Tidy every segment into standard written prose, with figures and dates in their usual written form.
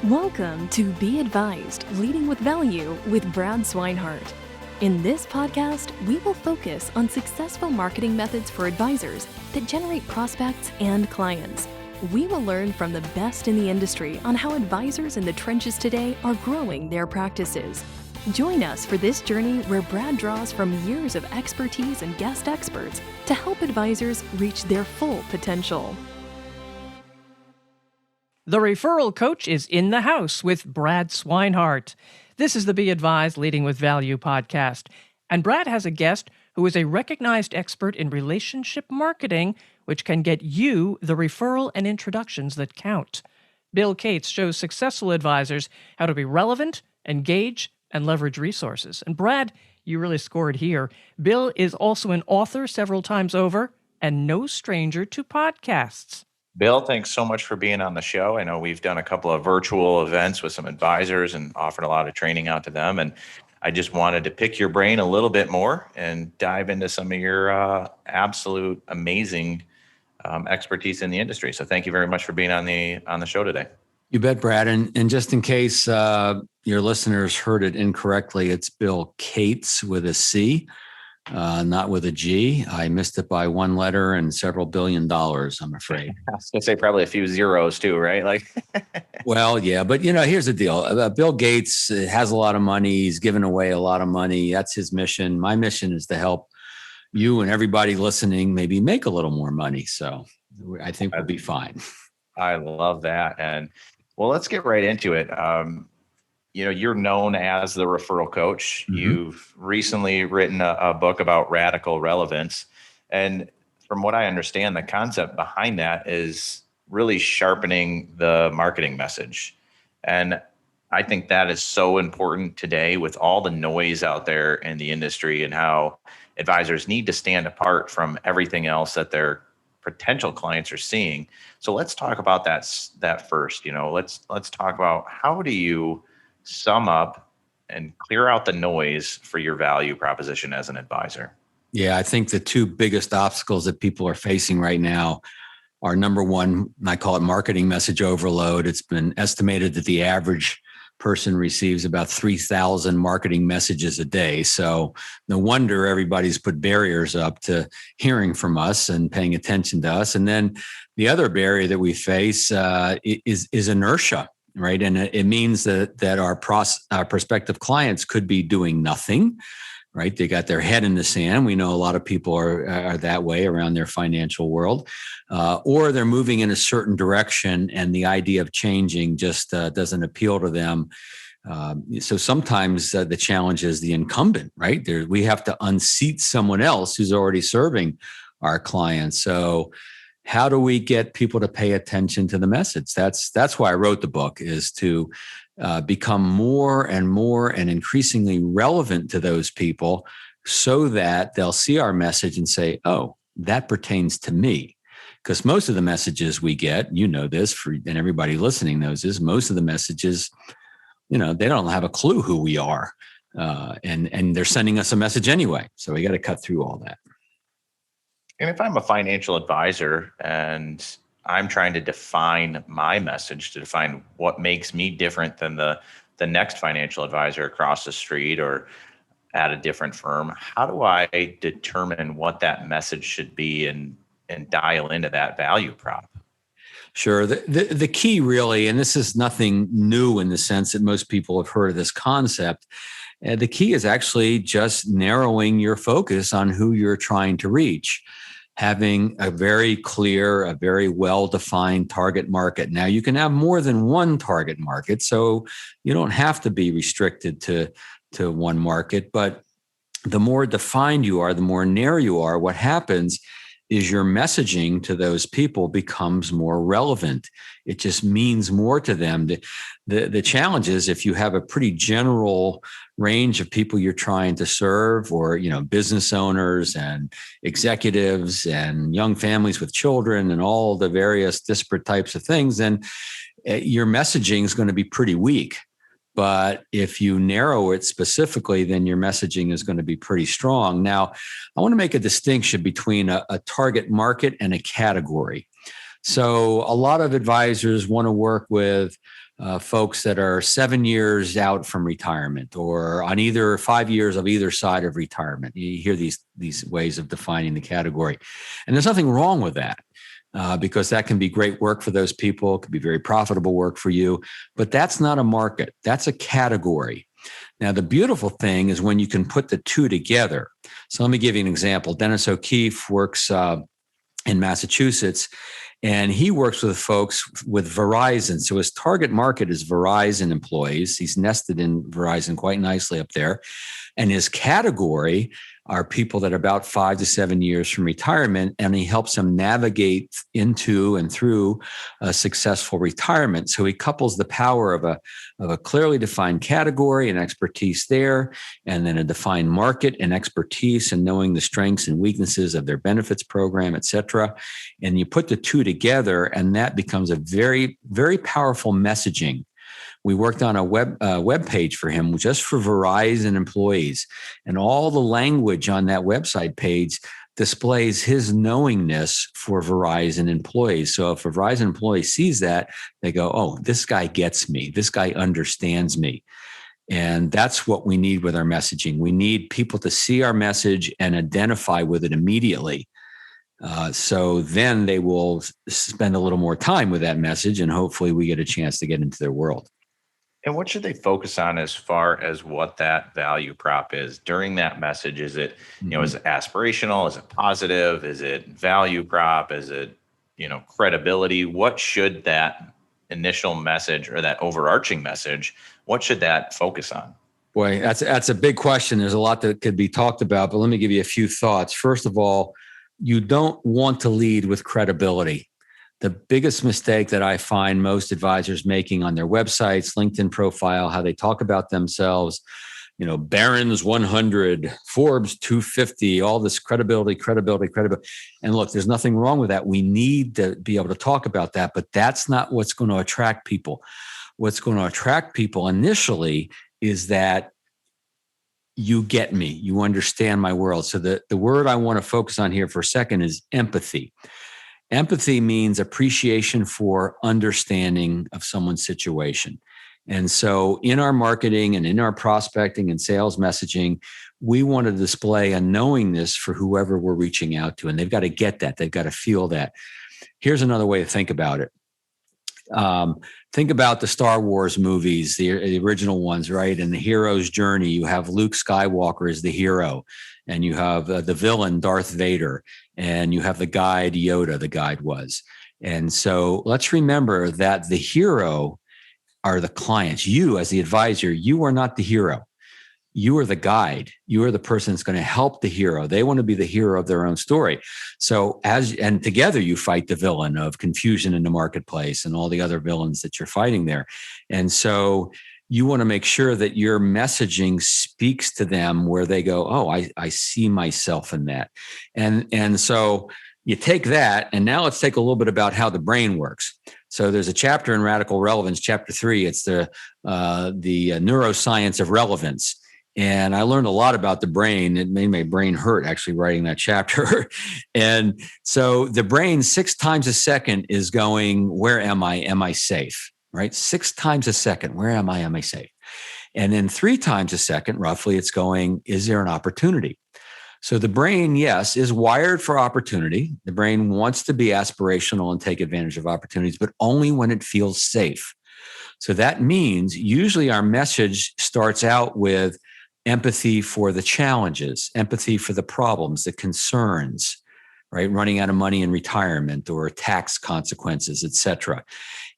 Welcome to Be Advised, Leading with Value with Brad Swineheart. In this podcast, we will focus on successful marketing methods for advisors that generate prospects and clients. We will learn from the best in the industry on how advisors in the trenches today are growing their practices. Join us for this journey where Brad draws from years of expertise and guest experts to help advisors reach their full potential. The referral coach is in the house with Brad Swineheart. This is the Be Advised Leading with Value podcast. And Brad has a guest who is a recognized expert in relationship marketing, which can get you the referral and introductions that count. Bill Cates shows successful advisors how to be relevant, engage, and leverage resources. And Brad, you really scored here. Bill is also an author several times over and no stranger to podcasts. Bill, thanks so much for being on the show. I know we've done a couple of virtual events with some advisors and offered a lot of training out to them. And I just wanted to pick your brain a little bit more and dive into some of your absolute amazing expertise in the industry. So thank you very much for being on the show today. You bet, Brad. And just in case your listeners heard it incorrectly, it's Bill Cates with a C. Not with a G. I missed it by one letter and several $1 billion, I'm afraid. I was going to say probably a few zeros too, right? Well, yeah, but here's the deal. Bill Gates has a lot of money. He's given away a lot of money. That's his mission. My mission is to help you and everybody listening maybe make a little more money. So I think we'll be fine. I love that. And well, let's get right into it. You're known as the referral coach. Mm-hmm. You've recently written a book about radical relevance. And from what I understand, the concept behind that is really sharpening the marketing message. And I think that is so important today with all the noise out there in the industry and how advisors need to stand apart from everything else that their potential clients are seeing. So let's talk about that first. Let's talk about how do you sum up and clear out the noise for your value proposition as an advisor? Yeah, I think the two biggest obstacles that people are facing right now are, number one, I call it marketing message overload. It's been estimated that the average person receives about 3,000 marketing messages a day. So no wonder everybody's put barriers up to hearing from us and paying attention to us. And then the other barrier that we face is inertia. Right. And it means that our prospective clients could be doing nothing. Right. They got their head in the sand. We know a lot of people are that way around their financial world, or they're moving in a certain direction and the idea of changing just doesn't appeal to them. So sometimes the challenge is the incumbent. Right. We have to unseat someone else who's already serving our clients. So how do we get people to pay attention to the message? That's why I wrote the book, is to become more and increasingly relevant to those people so that they'll see our message and say, oh, that pertains to me. Because most of the messages we get, this, and everybody listening knows this, most of the messages, they don't have a clue who we are. And they're sending us a message anyway. So we got to cut through all that. And if I'm a financial advisor and I'm trying to define my message, to define what makes me different than the next financial advisor across the street or at a different firm, how do I determine what that message should be and dial into that value prop? Sure. The key really, and this is nothing new in the sense that most people have heard of this concept, the key is actually just narrowing your focus on who you're trying to reach. Having a very clear, a very well-defined target market. Now, you can have more than one target market, so you don't have to be restricted to one market. But the more defined you are, the more narrow you are, what happens is your messaging to those people becomes more relevant. It just means more to them. The challenge is if you have a pretty general range of people you're trying to serve, or business owners and executives and young families with children and all the various disparate types of things, then your messaging is going to be pretty weak. But if you narrow it specifically, then your messaging is going to be pretty strong. Now, I want to make a distinction between a target market and a category. So a lot of advisors want to work with folks that are 7 years out from retirement or on either 5 years of either side of retirement. You hear these ways of defining the category. And there's nothing wrong with that. Because that can be great work for those people. It could be very profitable work for you, but that's not a market. That's a category. Now, the beautiful thing is when you can put the two together. So let me give you an example. Dennis O'Keefe works in Massachusetts, and he works with folks with Verizon. So his target market is Verizon employees. He's nested in Verizon quite nicely up there. And his category are people that are about 5 to 7 years from retirement, and he helps them navigate into and through a successful retirement. So he couples the power of a clearly defined category and expertise there, and then a defined market and expertise and knowing the strengths and weaknesses of their benefits program, et cetera. And you put the two together, and that becomes a very, very powerful messaging. We worked on a web page for him just for Verizon employees, and all the language on that website page displays his knowingness for Verizon employees. So if a Verizon employee sees that, they go, "Oh, this guy gets me. This guy understands me." And that's what we need with our messaging. We need people to see our message and identify with it immediately. So then they will spend a little more time with that message, and hopefully we get a chance to get into their world. And what should they focus on as far as what that value prop is during that message? Is it, is it aspirational? Is it positive? Is it value prop? Is it, credibility? What should that initial message or that overarching message, what should that focus on? Boy, that's a big question. There's a lot that could be talked about, but let me give you a few thoughts. First of all, you don't want to lead with credibility. The biggest mistake that I find most advisors making on their websites, LinkedIn profile, how they talk about themselves, Barron's 100, Forbes 250, all this credibility. And look, there's nothing wrong with that. We need to be able to talk about that, but that's not what's going to attract people. What's going to attract people initially is that you get me, you understand my world. So the word I want to focus on here for a second is empathy. Empathy means appreciation for understanding of someone's situation. And so in our marketing and in our prospecting and sales messaging, we want to display a knowingness for whoever we're reaching out to. And they've got to get that. They've got to feel that. Here's another way to think about it. Think about the Star Wars movies, the original ones, right? And the hero's journey. You have Luke Skywalker as the hero, and you have the villain, Darth Vader, and you have the guide, Yoda, the guide was. And so let's remember that the hero are the clients. You, as the advisor, you are not the hero. You are the guide. You are the person that's going to help the hero. They want to be the hero of their own story. So and together you fight the villain of confusion in the marketplace and all the other villains that you're fighting there. And so you want to make sure that your messaging speaks to them where they go, "Oh, I see myself in that." And so you take that, and now let's take a little bit about how the brain works. So there's a chapter in Radical Relevance, chapter 3. It's the neuroscience of relevance. And I learned a lot about the brain. It made my brain hurt actually writing that chapter. And so the brain 6 times a second is going, "Where am I? Am I safe?" Right? 6 times a second. "Where am I? Am I safe?" And then 3 times a second, roughly, it's going, "Is there an opportunity?" So the brain, yes, is wired for opportunity. The brain wants to be aspirational and take advantage of opportunities, but only when it feels safe. So that means usually our message starts out with empathy for the challenges, empathy for the problems, the concerns, right? Running out of money in retirement or tax consequences, et cetera.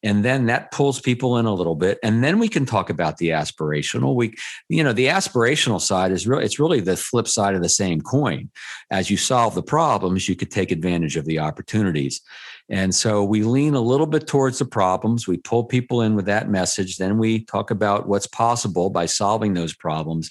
And then that pulls people in a little bit. And then we can talk about the aspirational. The aspirational side it's really the flip side of the same coin. As you solve the problems, you could take advantage of the opportunities. And so we lean a little bit towards the problems. We pull people in with that message. Then we talk about what's possible by solving those problems.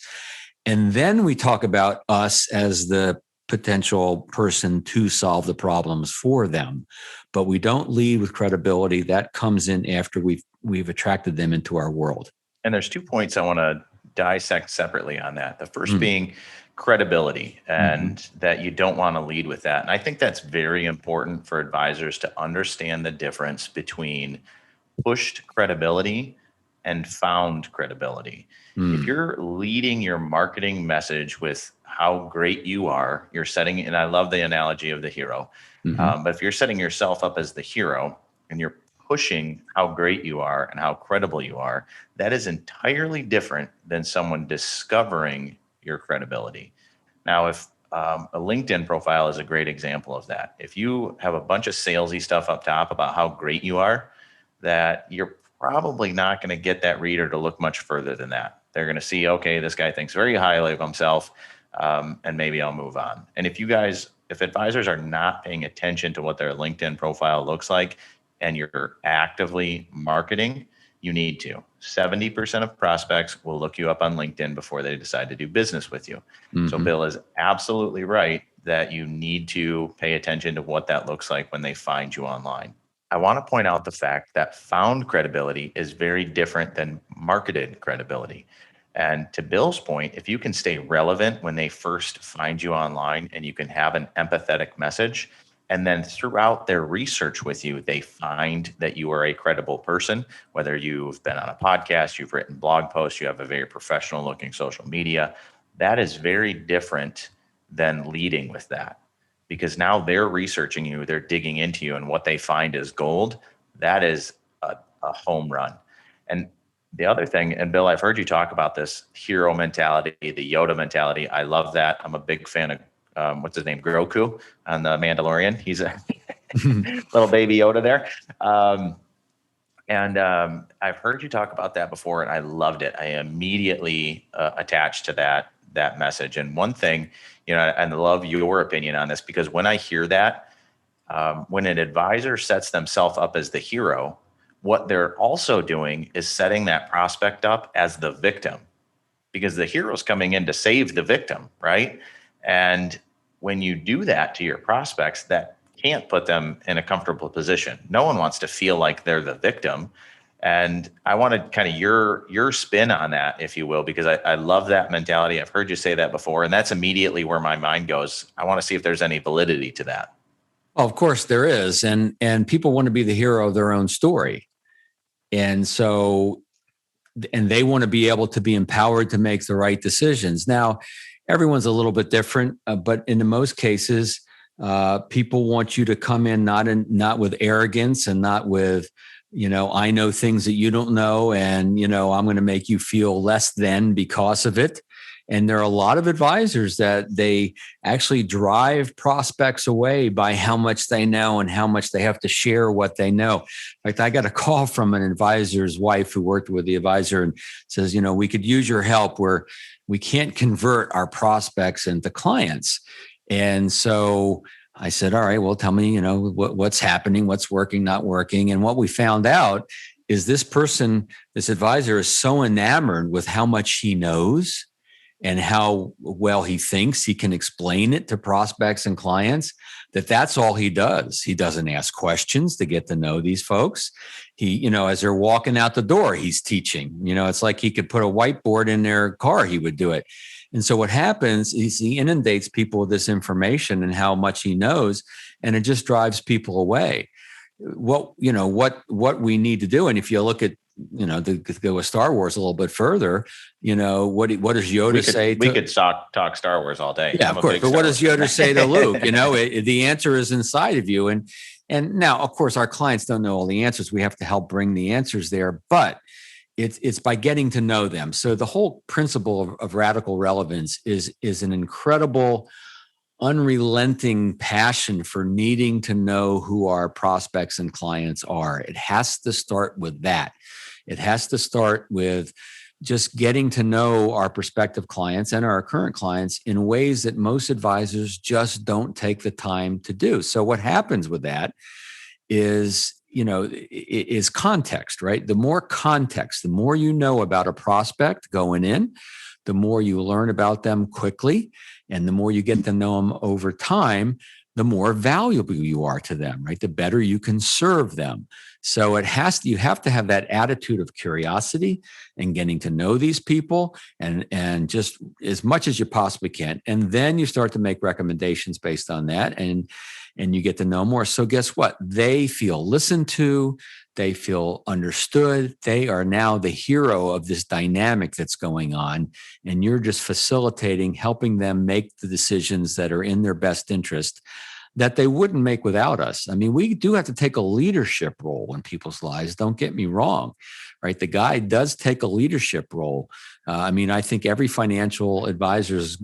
And then we talk about us as the potential person to solve the problems for them. But we don't lead with credibility. That comes in after we've attracted them into our world. And there's 2 points I want to dissect separately on that. The first being credibility, and that you don't want to lead with that. And I think that's very important for advisors to understand the difference between pushed credibility and found credibility. If you're leading your marketing message with how great you are, you're setting, and I love the analogy of the hero, but if you're setting yourself up as the hero and you're pushing how great you are and how credible you are, that is entirely different than someone discovering your credibility. Now, if a LinkedIn profile is a great example of that. If you have a bunch of salesy stuff up top about how great you are, that you're probably not going to get that reader to look much further than that. They're going to see, okay, this guy thinks very highly of himself, and maybe I'll move on. And if advisors are not paying attention to what their LinkedIn profile looks like, and you're actively marketing, you need to. 70% of prospects will look you up on LinkedIn before they decide to do business with you. So Bill is absolutely right that you need to pay attention to what that looks like when they find you online. I want to point out the fact that found credibility is very different than marketed credibility. And to Bill's point, if you can stay relevant when they first find you online, and you can have an empathetic message, and then throughout their research with you, they find that you are a credible person, whether you've been on a podcast, you've written blog posts, you have a very professional looking social media, that is very different than leading with that. Because now they're researching you, they're digging into you, and what they find is gold. That is a home run. And the other thing, and Bill, I've heard you talk about this hero mentality, the Yoda mentality. I love that. I'm a big fan of what's his name, Grogu on the Mandalorian. He's a little baby Yoda there. I've heard you talk about that before, and I loved it. I immediately attached to that message. And one thing, and I love your opinion on this, because when I hear that, when an advisor sets themselves up as the hero, what they're also doing is setting that prospect up as the victim, because the hero's coming in to save the victim, right? And when you do that to your prospects, that can't put them in a comfortable position. No one wants to feel like they're the victim. And I wanted kind of your spin on that, if you will, because I love that mentality. I've heard you say that before, and that's immediately where my mind goes. I want to see if there's any validity to that. Well, of course there is. And people want to be the hero of their own story. And so, and they want to be able to be empowered to make the right decisions. Now, everyone's a little bit different, but in most cases, people want you to come in not with arrogance and not with, I know things that you don't know, and I'm going to make you feel less than because of it. And there are a lot of advisors that they actually drive prospects away by how much they know and how much they have to share what they know. In fact, I got a call from an advisor's wife who worked with the advisor and says, we could use your help where we can't convert our prospects into clients. And so I said, all right, well, tell me, what's happening, what's working, not working. And what we found out is this advisor is so enamored with how much he knows and how well he thinks he can explain it to prospects and clients, that's all he does. He doesn't ask questions to get to know these folks. He, as they're walking out the door, he's teaching. It's like he could put a whiteboard in their car, he would do it. And so what happens is he inundates people with this information and how much he knows, and it just drives people away. What we need to do, and if you look at, to go with Star Wars a little bit further, what does Yoda say? We could talk Star Wars all day. Yeah, of course. But what does Yoda say to Luke? The answer is inside of you. And now, of course, our clients don't know all the answers. We have to help bring the answers there, but it's by getting to know them. So the whole principle of radical relevance is an incredible, unrelenting passion for needing to know who our prospects and clients are. It has to start with that. It has to start with just getting to know our prospective clients and our current clients in ways that most advisors just don't take the time to do. So what happens with that is, is context, right? The more context, the more you know about a prospect going in, the more you learn about them quickly, and the more you get to know them over time, the more valuable you are to them, right? The better you can serve them. So you have to have that attitude of curiosity and getting to know these people and just as much as you possibly can. And then you start to make recommendations based on that and you get to know more. So guess what? They feel listened to, they feel understood. They are now the hero of this dynamic that's going on. And you're just facilitating, helping them make the decisions that are in their best interest that they wouldn't make without us. I mean, we do have to take a leadership role in people's lives. Don't get me wrong, right? The guide does take a leadership role. I mean, I think every financial advisor's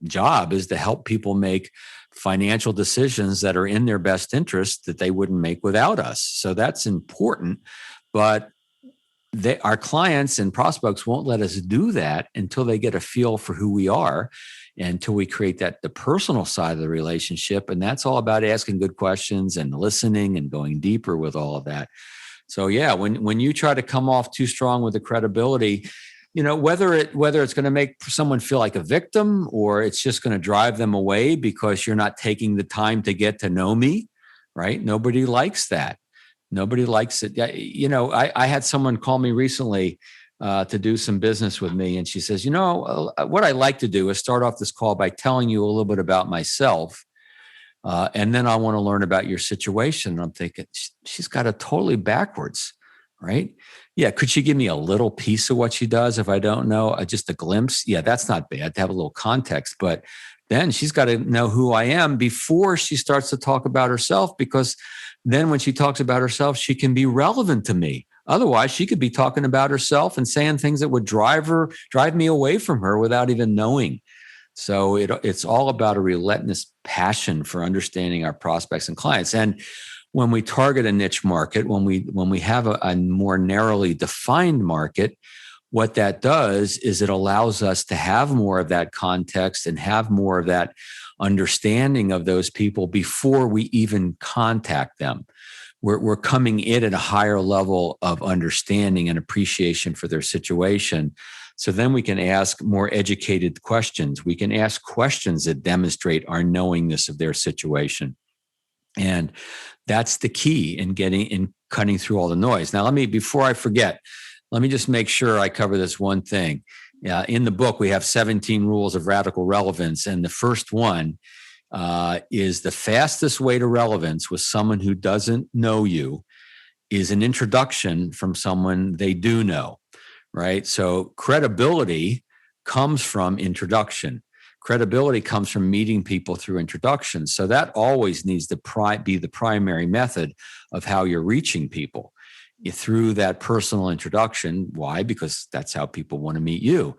job is to help people make financial decisions that are in their best interest that they wouldn't make without us. So that's important. But our clients and prospects won't let us do that until they get a feel for who we are, until we create the personal side of the relationship. And that's all about asking good questions and listening and going deeper with all of that. So yeah, when you try to come off too strong with the credibility, whether it's going to make someone feel like a victim or it's just going to drive them away because you're not taking the time to get to know me, right? Nobody likes that. Nobody likes it. I had someone call me recently to do some business with me. And she says, what I like to do is start off this call by telling you a little bit about myself. And then I want to learn about your situation. And I'm thinking, she's got it totally backwards, right? Yeah. Could she give me a little piece of what she does if I don't know? Just a glimpse? Yeah, that's not bad to have a little context. But then she's got to know who I am before she starts to talk about herself, because then when she talks about herself, she can be relevant to me. Otherwise, she could be talking about herself and saying things that would drive me away from her without even knowing. So it's all about a relentless passion for understanding our prospects and clients. And when we target a niche market, when we have a more narrowly defined market, what that does is it allows us to have more of that context and have more of that understanding of those people before we even contact them. We're coming in at a higher level of understanding and appreciation for their situation. So then we can ask more educated questions. We can ask questions that demonstrate our knowingness of their situation. And that's the key in cutting through all the noise. Now, before I forget, let me just make sure I cover this one thing. In the book, we have 17 rules of radical relevance. And the first one is the fastest way to relevance with someone who doesn't know you is an introduction from someone they do know, right? So credibility comes from introduction. Credibility comes from meeting people through introduction. So that always needs to be the primary method of how you're reaching people. Through that personal introduction. Why? Because that's how people want to meet you.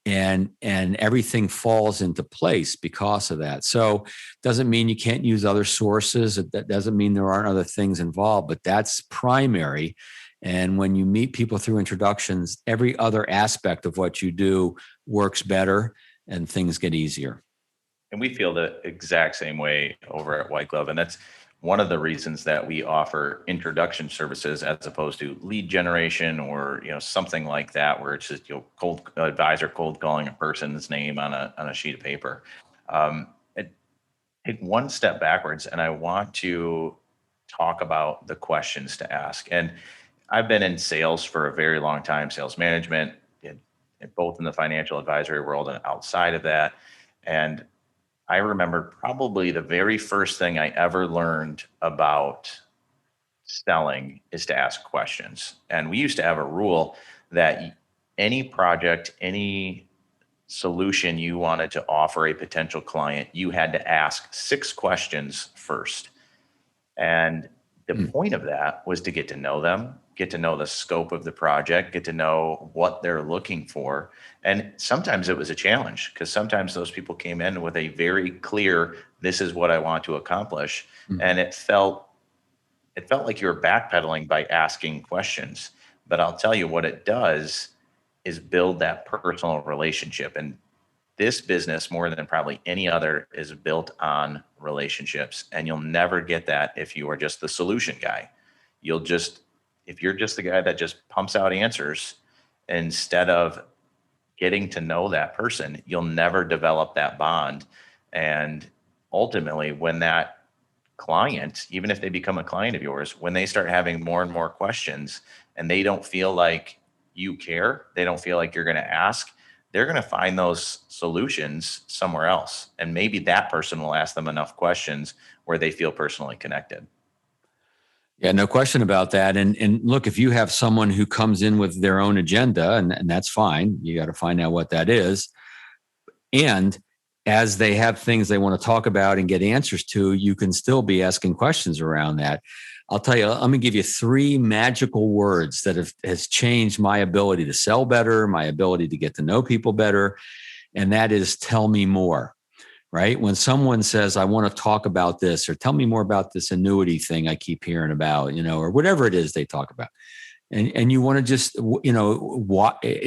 And everything falls into place because of that. So doesn't mean you can't use other sources. That doesn't mean there aren't other things involved, but that's primary. And when you meet people through introductions, every other aspect of what you do works better and things get easier. And we feel the exact same way over at White Glove. And that's one of the reasons that we offer introduction services as opposed to lead generation or something like that, where it's just cold calling a person's name on a sheet of paper. Take one step backwards, and I want to talk about the questions to ask. And I've been in sales for a very long time, sales management, both in the financial advisory world and outside of that. And I remember probably the very first thing I ever learned about selling is to ask questions. And we used to have a rule that any project, any solution you wanted to offer a potential client, you had to ask 6 questions first. And the point of that was to get to know them, get to know the scope of the project, get to know what they're looking for. And sometimes it was a challenge because sometimes those people came in with a very clear, this is what I want to accomplish. And it felt like you were backpedaling by asking questions. But I'll tell you what it does is build that personal relationship. And this business, more than probably any other, is built on relationships. And you'll never get that if you are just the solution guy. If you're just the guy that just pumps out answers instead of getting to know that person, you'll never develop that bond. And ultimately, when that client, even if they become a client of yours, when they start having more and more questions and they don't feel like you care, they don't feel like you're going to ask, they're going to find those solutions somewhere else. And maybe that person will ask them enough questions where they feel personally connected. Yeah, no question about that. And look, if you have someone who comes in with their own agenda, and that's fine, you got to find out what that is. And as they have things they want to talk about and get answers to, you can still be asking questions around that. I'll tell you, let me give you 3 magical words that has changed my ability to sell better, my ability to get to know people better. And that is, tell me more. Right? When someone says, I want to talk about this, or tell me more about this annuity thing I keep hearing about, or whatever it is they talk about. And you want to just,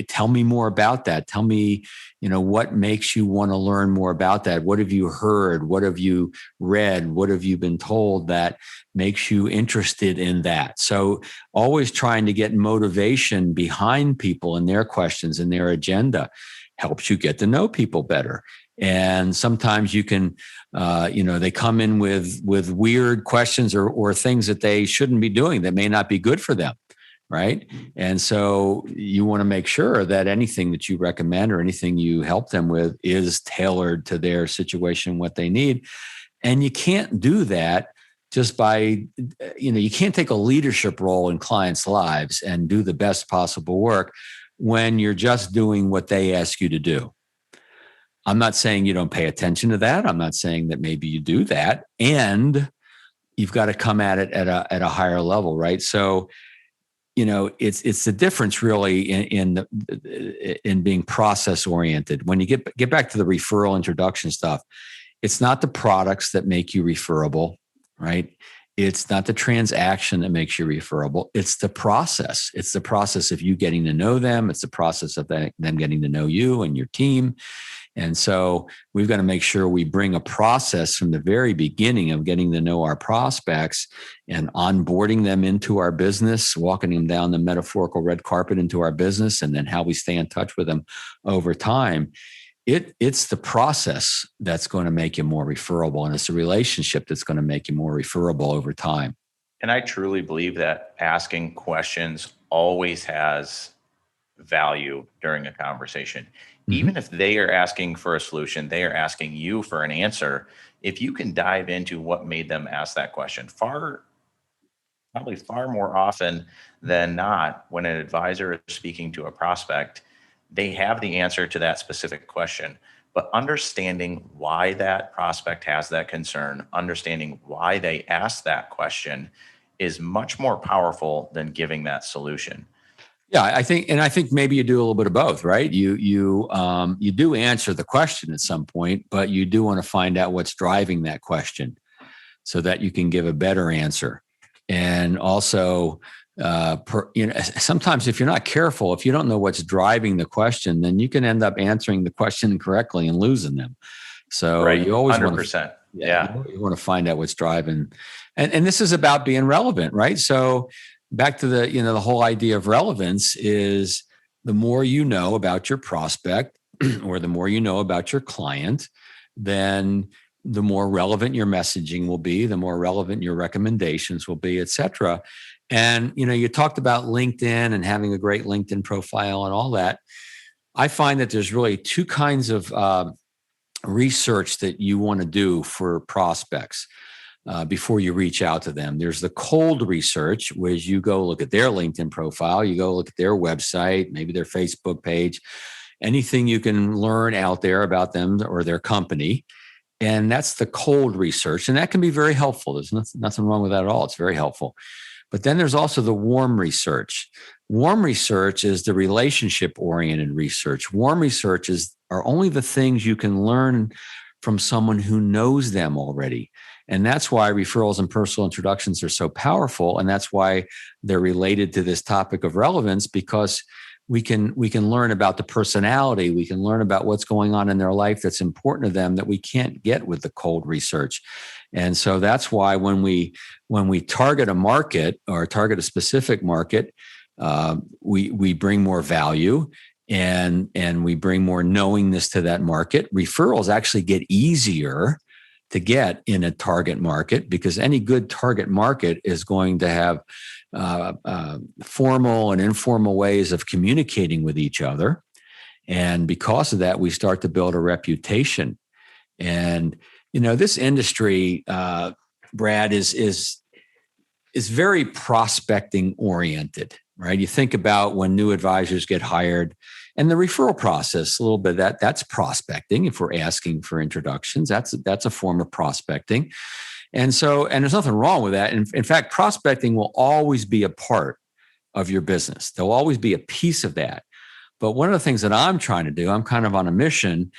tell me more about that. Tell me, what makes you want to learn more about that? What have you heard? What have you read? What have you been told that makes you interested in that? So always trying to get motivation behind people and their questions and their agenda helps you get to know people better. And sometimes you can, they come in with weird questions or things that they shouldn't be doing that may not be good for them, right? And so you want to make sure that anything that you recommend or anything you help them with is tailored to their situation, what they need. And you can't do that just by, you can't take a leadership role in clients' lives and do the best possible work when you're just doing what they ask you to do. I'm not saying you don't pay attention to that. I'm not saying that maybe you do that, and you've got to come at it at a higher level, right? So, it's the difference really in being process oriented. When you get back to the referral introduction stuff, it's not the products that make you referable, right? It's not the transaction that makes you referable. It's the process. It's the process of you getting to know them. It's the process of them getting to know you and your team. And so we've got to make sure we bring a process from the very beginning of getting to know our prospects and onboarding them into our business, walking them down the metaphorical red carpet into our business, and then how we stay in touch with them over time. It's the process that's going to make you more referable, and it's the relationship that's going to make you more referable over time. And I truly believe that asking questions always has value during a conversation. Mm-hmm. Even if they are asking for a solution, they are asking you for an answer. If you can dive into what made them ask that question, probably far more often than not, when an advisor is speaking to a prospect, they have the answer to that specific question. But understanding why that prospect has that concern, understanding why they asked that question, is much more powerful than giving that solution. Yeah, I think maybe you do a little bit of both, right? You do answer the question at some point, but you do want to find out what's driving that question so that you can give a better answer. And also, sometimes if you're not careful, if you don't know what's driving the question, then you can end up answering the question incorrectly and losing them. So right. You always 100%. want to, you want to find out what's driving, and this is about being relevant, right? So back to the whole idea of relevance is the more you know about your prospect or the more you know about your client, then the more relevant your messaging will be, the more relevant your recommendations will be, et cetera. And, you talked about LinkedIn and having a great LinkedIn profile and all that. I find that there's really 2 kinds of research that you want to do for prospects before you reach out to them. There's the cold research, where you go look at their LinkedIn profile, you go look at their website, maybe their Facebook page, anything you can learn out there about them or their company. And that's the cold research. And that can be very helpful. There's nothing wrong with that at all. It's very helpful. But then there's also the warm research. Warm research is the relationship-oriented research. Warm research are only the things you can learn from someone who knows them already. And that's why referrals and personal introductions are so powerful. And that's why they're related to this topic of relevance, because we can learn about the personality. We can learn about what's going on in their life that's important to them that we can't get with the cold research. And so that's why when we target a market or target a specific market, we bring more value and we bring more knowingness to that market. Referrals actually get easier to get in a target market, because any good target market is going to have formal and informal ways of communicating with each other. And because of that, we start to build a reputation. And, this industry, Brad, is very prospecting oriented, right? You think about when new advisors get hired and the referral process, a little bit of that's prospecting. If we're asking for introductions, that's a form of prospecting. And there's nothing wrong with that. In fact, prospecting will always be a part of your business. There'll always be a piece of that. But one of the things that I'm trying to do, I'm kind of on a mission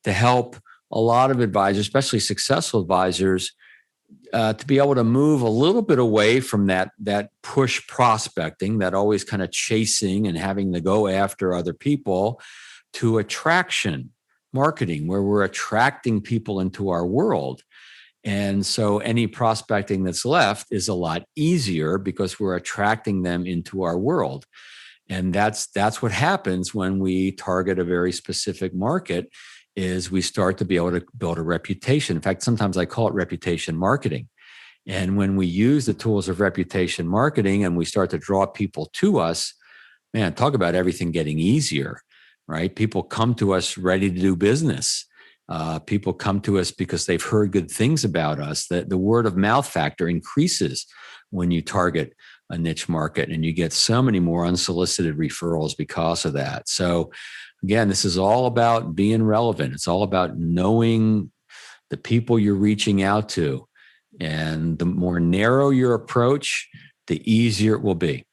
to help a lot of advisors, especially successful advisors, to be able to move a little bit away from that push prospecting, that always kind of chasing and having to go after other people, to attraction marketing, where we're attracting people into our world. And so any prospecting that's left is a lot easier because we're attracting them into our world. And that's what happens when we target a very specific market, is we start to be able to build a reputation. In fact, sometimes I call it reputation marketing. And when we use the tools of reputation marketing and we start to draw people to us, man, talk about everything getting easier, right? People come to us ready to do business. People come to us because they've heard good things about us. The word of mouth factor increases when you target a niche market, and you get so many more unsolicited referrals because of that. So again, this is all about being relevant. It's all about knowing the people you're reaching out to. And the more narrow your approach, the easier it will be.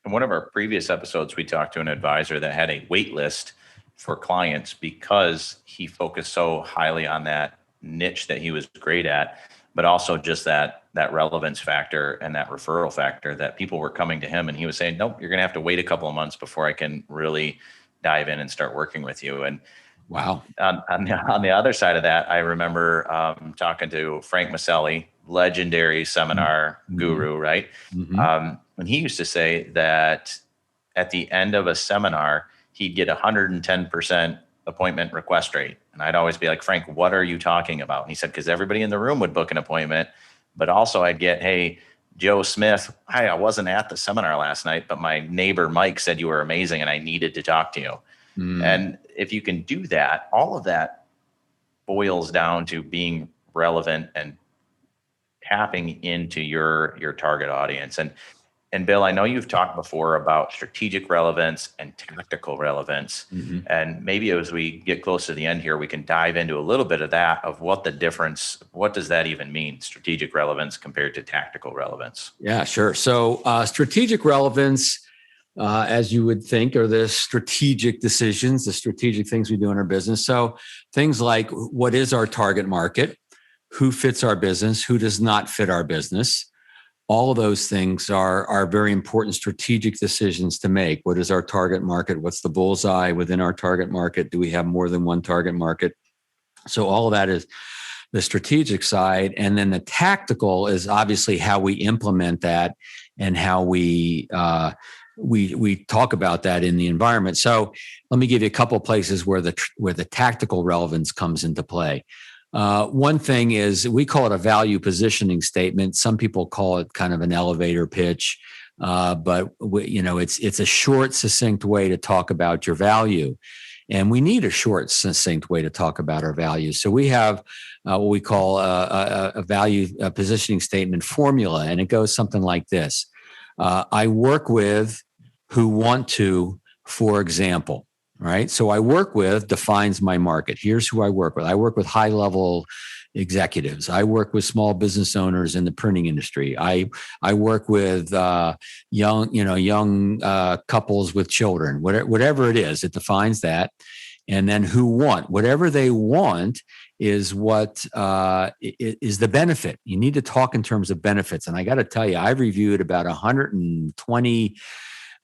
In one of our previous episodes, we talked to an advisor that had a wait list for clients because he focused so highly on that niche that he was great at, but also just that relevance factor and that referral factor, that people were coming to him and he was saying, nope, you're going to have to wait a couple of months before I can really dive in and start working with you. And wow. On the other side of that, I remember talking to Frank Maselli, legendary seminar guru, right? And he used to say that at the end of a seminar, he'd get 110% appointment request rate. And I'd always be like, Frank, what are you talking about? And he said, because everybody in the room would book an appointment, but also I'd get, hey, Joe Smith, hi, I wasn't at the seminar last night, but my neighbor Mike said you were amazing and I needed to talk to you. And if you can do that, all of that boils down to being relevant and tapping into your target audience. And Bill, I know you've talked before about strategic relevance and tactical relevance. And maybe as we get close to the end here, we can dive into a little bit of that, of what does that even mean, strategic relevance compared to tactical relevance? Yeah, sure. So strategic relevance, as you would think, are the strategic decisions, the strategic things we do in our business. So things like, what is our target market? Who fits our business? Who does not fit our business? All of those things are very important strategic decisions to make. What is our target market? What's the bullseye within our target market? Do we have more than one target market? So all of that is the strategic side. And then the tactical is obviously how we implement that and how we talk about that in the environment. So let me give you a couple of places where the tactical relevance comes into play. One thing is, we call it a value positioning statement. Some people call it kind of an elevator pitch, but it's a short, succinct way to talk about your value. And we need a short, succinct way to talk about our values. So we have what we call a value positioning statement formula, and it goes something like this. I work with who want to, for example. Right. So I work with defines my market. Here's who I work with. I work with high level executives. I work with small business owners in the printing industry. I work with young couples with children. Whatever it is, it defines that. And then who want, whatever they want is what is the benefit. You need to talk in terms of benefits. And I got to tell you, I've reviewed about 120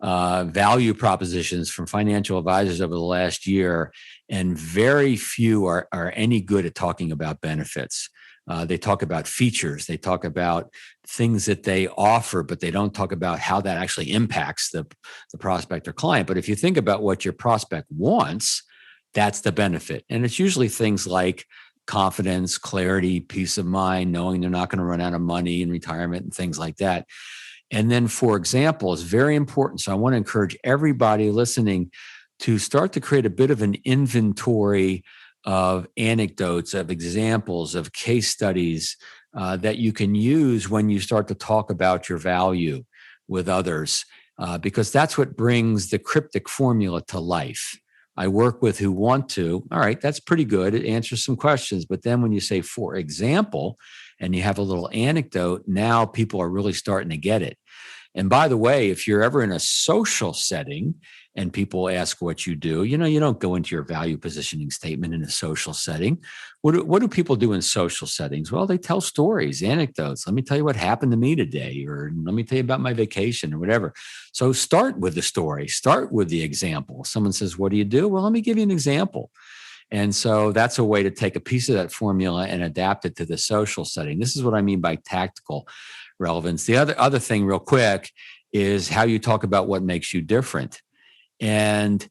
value propositions from financial advisors over the last year, and very few are any good at talking about benefits. They talk about features, they talk about things that they offer, but they don't talk about how that actually impacts the prospect or client. But if you think about what your prospect wants, that's the benefit. And it's usually things like confidence, clarity, peace of mind, knowing they're not going to run out of money in retirement and things like that. And then, for example, is very important. So I want to encourage everybody listening to start to create a bit of an inventory of anecdotes, of examples, of case studies that you can use when you start to talk about your value with others, because that's what brings the cryptic formula to life. I work with who want to. All right, that's pretty good. It answers some questions. But then when you say, for example, and you have a little anecdote, now people are really starting to get it. And by the way, if you're ever in a social setting and people ask what you do, you don't go into your value positioning statement in a social setting. What do people do in social settings? Well, they tell stories, anecdotes. Let me tell you what happened to me today, or let me tell you about my vacation or whatever. So start with the story, start with the example. Someone says, what do you do? Well, let me give you an example. And so that's a way to take a piece of that formula and adapt it to the social setting. This is what I mean by tactical relevance. The other thing real quick is how you talk about what makes you different. And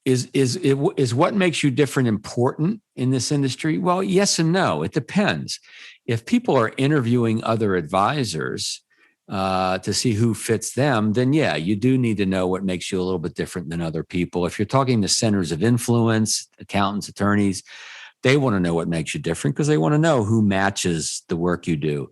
is what makes you different important in this industry? Well, yes and no. It depends. If people are interviewing other advisors to see who fits them, then yeah, you do need to know what makes you a little bit different than other people. If you're talking to centers of influence, accountants, attorneys, they want to know what makes you different because they want to know who matches the work you do.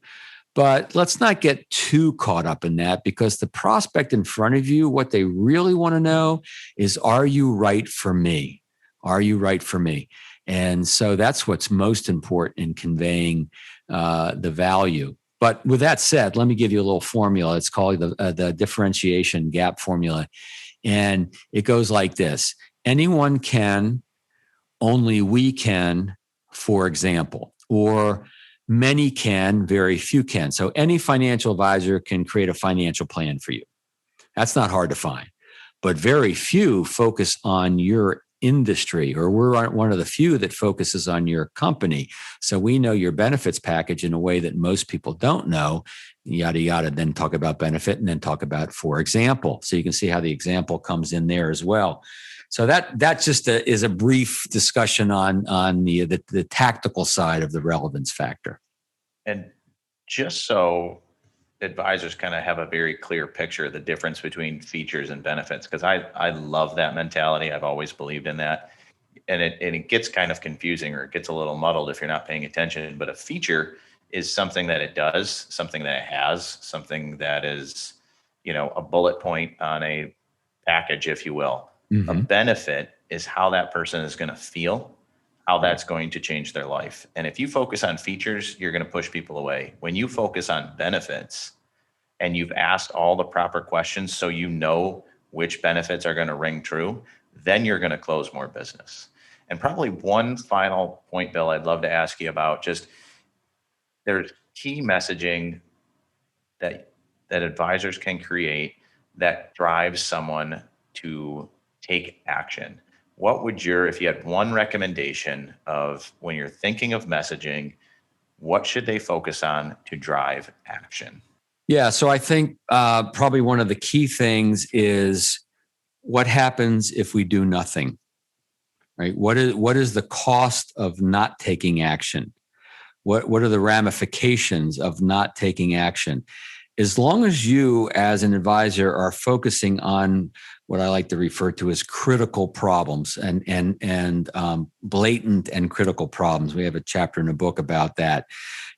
But let's not get too caught up in that, because the prospect in front of you, what they really want to know is, are you right for me? Are you right for me? And so that's what's most important in conveying the value. But with that said, let me give you a little formula. It's called the differentiation gap formula. And it goes like this. Anyone can, only we can, for example, or many can, very few can. So any financial advisor can create a financial plan for you. That's not hard to find. But very few focus on your industry, or we're one of the few that focuses on your company. So we know your benefits package in a way that most people don't know, yada, yada, then talk about benefit and then talk about, for example. So you can see how the example comes in there as well. So that just is a brief discussion on the tactical side of the relevance factor. And just so advisors kind of have a very clear picture of the difference between features and benefits, because I love that mentality. I've always believed in that. And it gets kind of confusing, or it gets a little muddled if you're not paying attention. But a feature is something that it does, something that it has, something that is, a bullet point on a package, if you will. Mm-hmm. A benefit is how that person is going to feel, how that's going to change their life. And if you focus on features, you're going to push people away. When you focus on benefits and you've asked all the proper questions so you know which benefits are going to ring true, then you're going to close more business. And probably one final point, Bill, I'd love to ask you about, just there's key messaging that advisors can create that drives someone to take action. What would if you had one recommendation of when you're thinking of messaging, what should they focus on to drive action? Yeah, so I think probably one of the key things is what happens if we do nothing, right? What is the cost of not taking action? What are the ramifications of not taking action? As long as you as an advisor are focusing on what I like to refer to as critical problems and blatant and critical problems. We have a chapter in the book about that.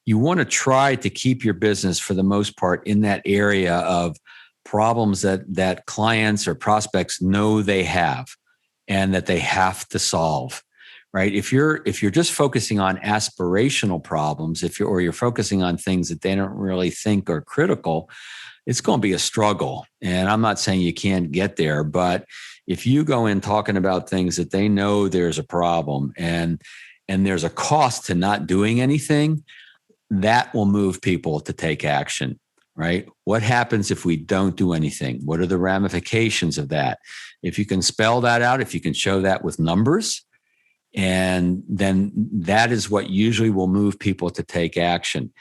You want to try to keep your business, for the most part, in that area of problems that clients or prospects know they have and that they have to solve. Right? If you're just focusing on aspirational problems, you're focusing on things that they don't really think are critical, it's going to be a struggle. And I'm not saying you can't get there, but if you go in talking about things that they know there's a problem and there's a cost to not doing anything, that will move people to take action. Right? What happens if we don't do anything? What are the ramifications of that? If you can spell that out, if you can show that with numbers, and then that is what usually will move people to take action.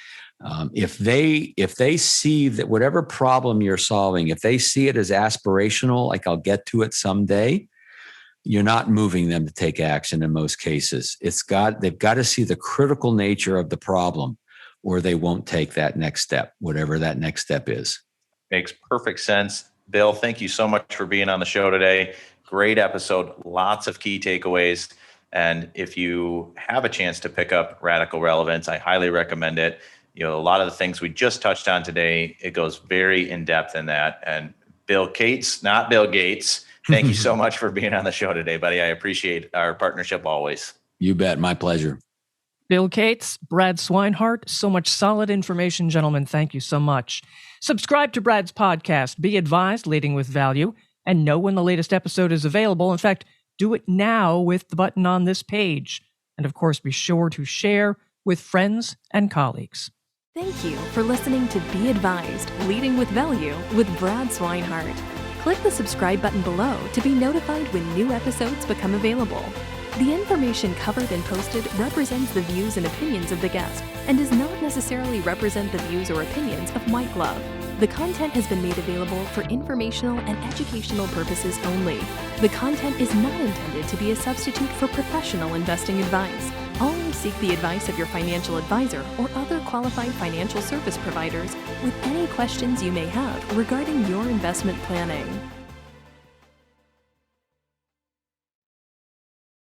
If they see that whatever problem you're solving, if they see it as aspirational, like I'll get to it someday, you're not moving them to take action in most cases. They've got to see the critical nature of the problem, or they won't take that next step, whatever that next step is. Makes perfect sense. Bill, thank you so much for being on the show today. Great episode, lots of key takeaways. And if you have a chance to pick up Radical Relevance, I highly recommend it. A lot of the things we just touched on today, it goes very in depth in that. And Bill Cates, not Bill Gates, thank you so much for being on the show today, buddy. I appreciate our partnership always. You bet. My pleasure. Bill Cates, Brad Swineheart, so much solid information, gentlemen. Thank you so much. Subscribe to Brad's podcast, Be Advised, Leading with Value, and know when the latest episode is available. In fact, do it now with the button on this page. And of course, be sure to share with friends and colleagues. Thank you for listening to Be Advised, Leading with Value with Brad Swineheart. Click the subscribe button below to be notified when new episodes become available. The information covered and posted represents the views and opinions of the guest and does not necessarily represent the views or opinions of Mike Love. The content has been made available for informational and educational purposes only. The content is not intended to be a substitute for professional investing advice. Always seek the advice of your financial advisor or other qualified financial service providers with any questions you may have regarding your investment planning.